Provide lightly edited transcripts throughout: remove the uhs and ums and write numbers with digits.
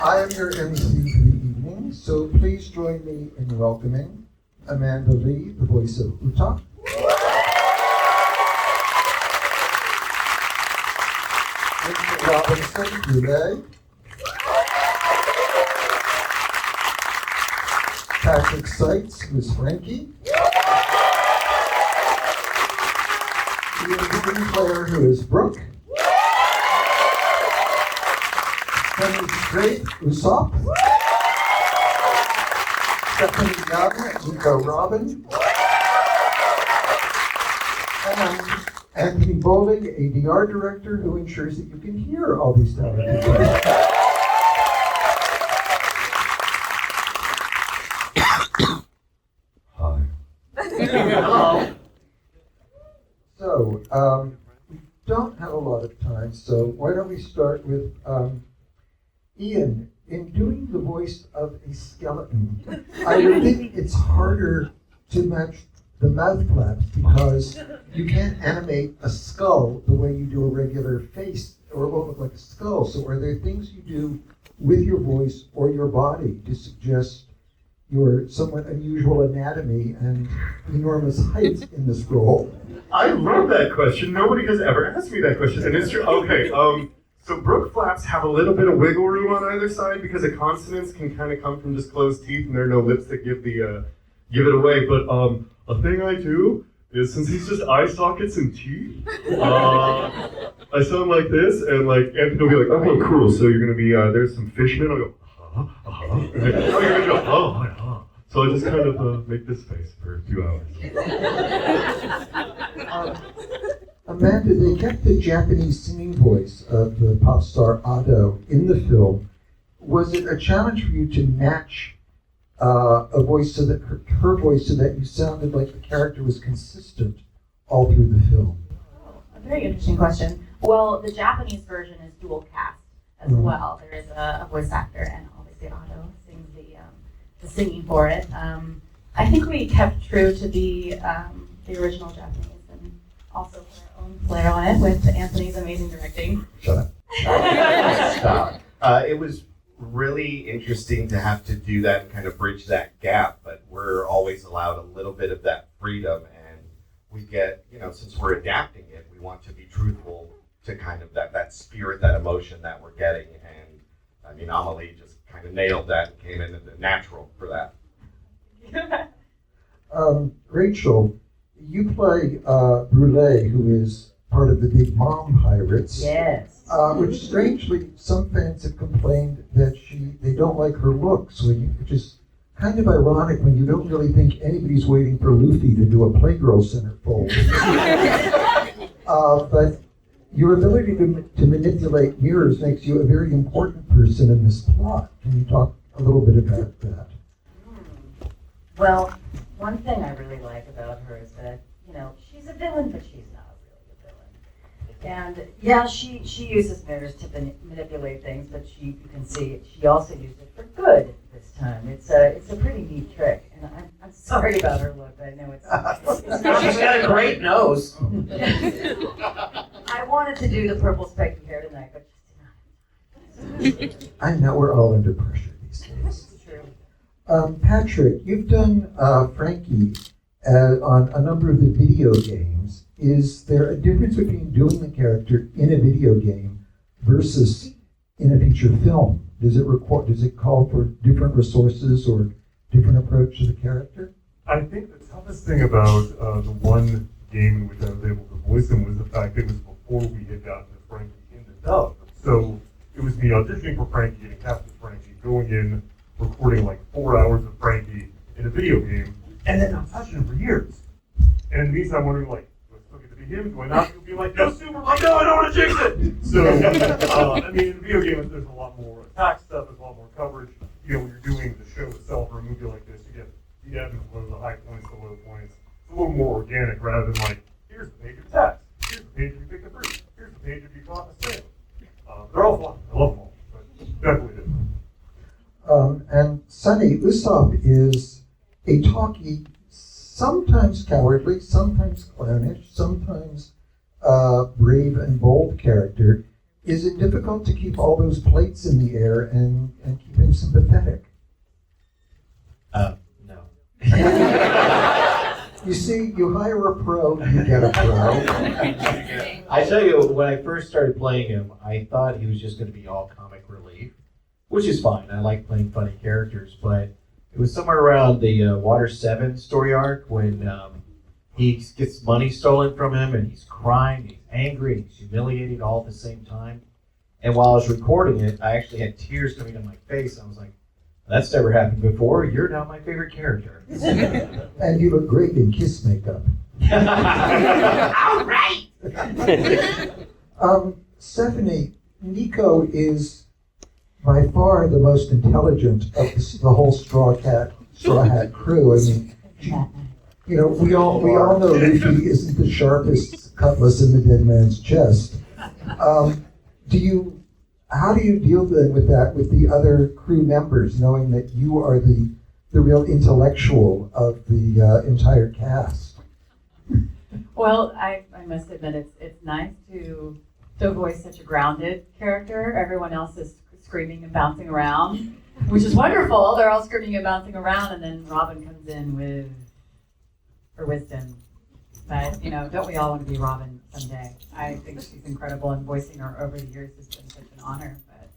I am your MC for the evening, so please join me in welcoming Amanda Lee, the voice of Uta. Richard Robinson, Brule. Patrick Seitz, who's Frankie. Ian Hoogenplayer, who is Brooke. Henry Strait, Usopp. Stephanie Young, Nico Robin. And Anthony Bowling, ADR director, who ensures that you can hear all these talented people. Hi. Hello. So, we don't have a lot of time, so why don't we start with Ian. In doing the voice of a skeleton, I think it's harder to match the mouth flaps because you can't animate a skull the way you do a regular face, or it won't look like a skull. So are there things you do with your voice or your body to suggest your somewhat unusual anatomy and enormous height in this role? I love that question. Nobody has ever asked me that question, and it's true. Okay, so Brooke flaps have a little bit of wiggle room on either side because the consonants can kind of come from just closed teeth, and there are no lips that give it away. But a thing I do is, since he's just eye sockets and teeth, I sound like this, and like Anthony will be like, "Okay, cool. So you're gonna be there's some fishmen." I'll go, and then, "Oh, you're gonna go, So I just kind of make this face for a few hours. Amanda, they kept the Japanese singing voice of the pop star Ado in the film. Was it a challenge for you to match a voice so that her voice so that you sounded like the character was consistent all through the film? A very interesting question. Well, the Japanese version is dual cast as well. There is a voice actor, and obviously Otto sings the singing for it. I think we kept true to the original Japanese, and also put our own flair on it with Anthony's amazing directing. Shut up. Stop. It was really interesting to have to do that and kind of bridge that gap, but we're always allowed a little bit of that freedom, and we get, since we're adapting it, we want to be truthful to kind of that spirit, that emotion that we're getting, and I mean, Amelie just kind of nailed that and came in natural for that. Rachel, you play Brule, who is part of the Big Mom Pirates. Yes. Which strangely, some fans have complained that they don't like her looks, which is kind of ironic when you don't really think anybody's waiting for Luffy to do a Playgirl centerfold. But your ability to manipulate mirrors makes you a very important person in this plot. Can you talk a little bit about that? Well, one thing I really like about her is that, she's a villain, but she's not really a villain. And yeah, she uses mirrors to manipulate things, but you can see she also used it for good this time. It's a pretty neat trick, and I'm sorry about her look. I know it's not. She's got a great nose. I wanted to do the purple spiky hair tonight, but just did not. I know we're all under pressure these days. It's true. Patrick, you've done Frankie on a number of the video games. Is there a difference between doing the character in a video game versus in a feature film? Does it call for different resources or different approach to the character? I think the toughest thing about the one game in which I was able to voice him was the fact that it was before we had gotten to Frankie in the dub. So it was me auditioning for Frankie, getting cast as Frankie, going in, recording like 4 hours of Frankie in a video game, and then not touching him for years. And in the meantime, I'm wondering, like, do I still get to be him? Do I not? He'll be like, no, Super, like, no, I don't want to jinx it! So, I mean, in video games, there's a lot more attack stuff, there's a lot more coverage. When you're doing the show itself or a movie like this, you get the ebb and flow, the high points, the low points. It's a little more organic rather than like, here's the page of text, here's the page if you picked a fruit, here's the page if you caught a snail. They're all fun. I love them all, but definitely different. And Sunny, Usopp is a talky, sometimes cowardly, sometimes clownish, sometimes brave and bold character. Is it difficult to keep all those plates in the air and keep him sympathetic? No. You see, you hire a pro, you get a pro. I tell you, when I first started playing him, I thought he was just going to be all comic relief, which is fine. I like playing funny characters, but it was somewhere around the Water 7 story arc when he gets money stolen from him and he's crying, he's angry, and he's humiliated all at the same time. And while I was recording it, I actually had tears coming down my face. I was like, that's never happened before. You're now my favorite character. And you look great in kiss makeup. All right. Stephanie, Nico is by far the most intelligent of the whole Straw Hat crew. I mean, you know, we all know Luffy isn't the sharpest cutlass in the dead man's chest. How do you deal then with that with the other crew members, knowing that you are the real intellectual of the entire cast? Well, I must admit it's nice to voice such a grounded character. Everyone else is screaming and bouncing around, which is wonderful. They're all screaming and bouncing around, and then Robin comes in with her wisdom. But, you know, don't we all want to be Robin someday? I think she's incredible, and voicing her over the years has been such an honor, but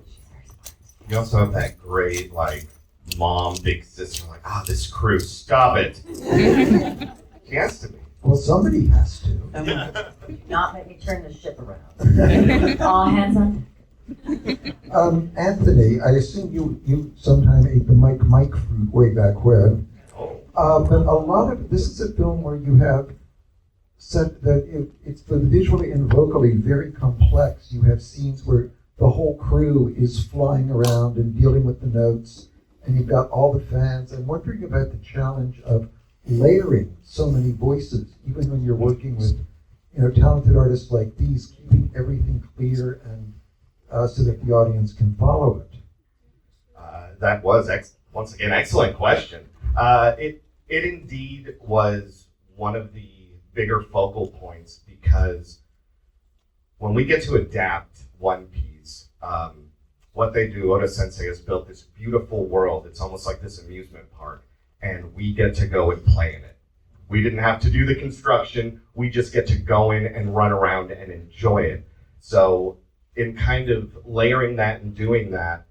she's very smart. You also have that great, like, mom, big sister, like, this crew, stop it. She has to be. Well, somebody has to. Someone Do not make me turn the ship around. all hands on Anthony, I assume you sometime ate the Mike fruit way back when. But a lot of this is a film where you have said that it's visually and vocally very complex. You have scenes where the whole crew is flying around and dealing with the notes, and you've got all the fans. I'm wondering about the challenge of layering so many voices, even when you're working with talented artists like these, keeping everything clear and so that the audience can follow it. That was, once again, excellent question. It indeed was one of the bigger focal points because when we get to adapt One Piece, what they do, Oda Sensei has built this beautiful world. It's almost like this amusement park, and we get to go and play in it. We didn't have to do the construction. We just get to go in and run around and enjoy it. So in kind of layering that and doing that,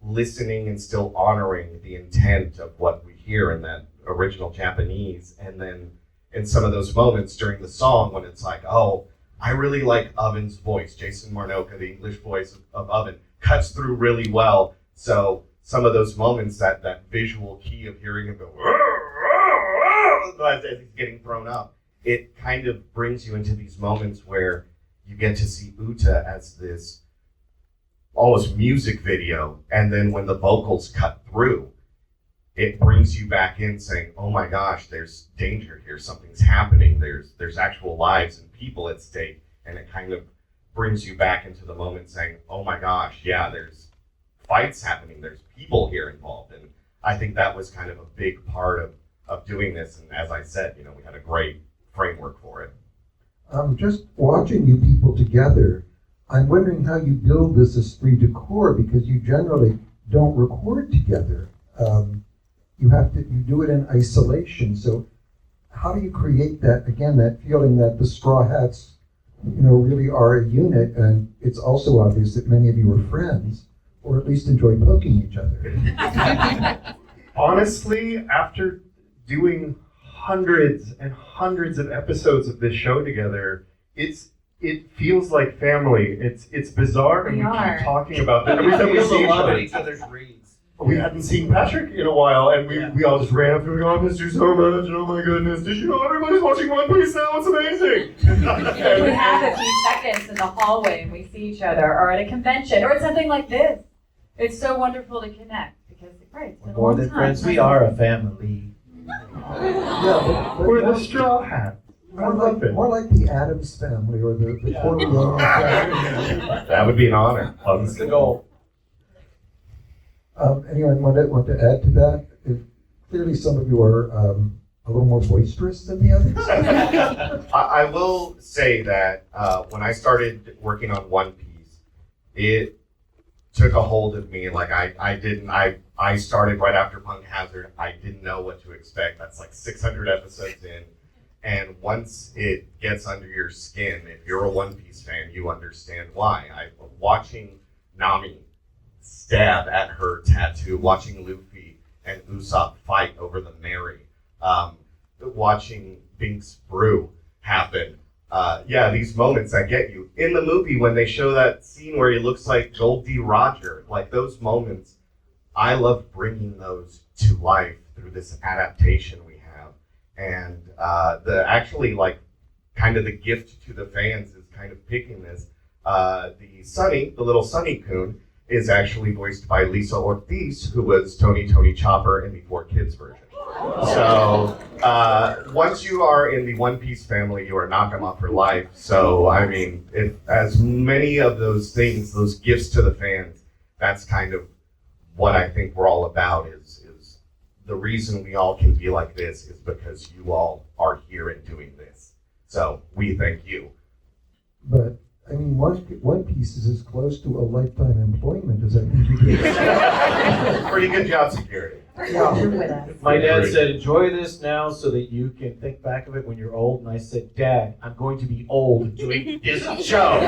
listening and still honoring the intent of what we hear in that original Japanese, and then in some of those moments during the song when it's like, oh, I really like Oven's voice. Jason Marnoka, the English voice of Oven, cuts through really well. So some of those moments, that visual key of hearing him go, as he's getting thrown up, it kind of brings you into these moments where you get to see Uta as this almost music video, and then when the vocals cut through, it brings you back in saying, oh my gosh, there's danger here, something's happening, there's actual lives and people at stake, and it kind of brings you back into the moment saying, oh my gosh, yeah, there's fights happening, there's people here involved, and I think that was kind of a big part of doing this, and as I said, we had a great framework for it. Just watching you people together, I'm wondering how you build this esprit de corps, because you generally don't record together. You do it in isolation. So how do you create that, again, that feeling that the Straw Hats, really are a unit, and it's also obvious that many of you are friends, or at least enjoy poking each other? Honestly, after doing hundreds and hundreds of episodes of this show together, it feels like family. It's bizarre, and we keep talking about that every time we see each other. reads. We hadn't seen Patrick in a while, and we all just ran up to him and go, I missed you so much, oh my goodness, did you know everybody's watching One Piece now? It's amazing! We have a few seconds in the hallway and we see each other, or at a convention, or at something like this. It's so wonderful to connect, because, right, it's been a More long than time. friends, we are a family. Yeah, but We're the Straw Hat. I love it. more like the Addams family, or the Corleone family. That would be an honor. That's the goal. Anyone want to add to that? Clearly some of you are a little more boisterous than the others. I will say that when I started working on One Piece, it took a hold of me. Like I started right after Punk Hazard. I didn't know what to expect. That's like 600 episodes in. And once it gets under your skin, if you're a One Piece fan, you understand why. Watching Nami stab at her tattoo, watching Luffy and Usopp fight over the Mary, watching Binks Brew happen. These moments that get you. In the movie, when they show that scene where he looks like Gold D. Roger, like those moments, I love bringing those to life through this adaptation we have. And kind of the gift to the fans is kind of picking this. The little Sunny Coon, is actually voiced by Lisa Ortiz, who was Tony Chopper in the 4Kids version. So once you are in the One Piece family, you are Nakama for life. So I mean, as many of those things, those gifts to the fans, that's kind of what I think we're all about. Is the reason we all can be like this is because you all are here and doing this. So we thank you. But I mean, One Piece is as close to a lifetime employment as I think you can. Pretty good job, security. You're with us. My dad said, enjoy this now so that you can think back of it when you're old. And I said, Dad, I'm going to be old doing this show.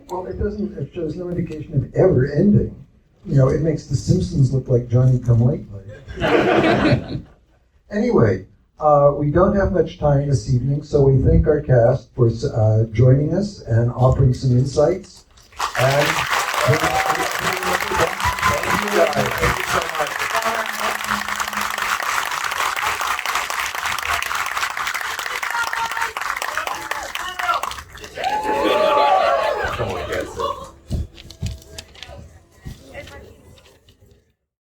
Well, it shows no indication of ever ending. You know, it makes The Simpsons look like Johnny Come Lately. Anyway, we don't have much time this evening, so we thank our cast for joining us and offering some insights. And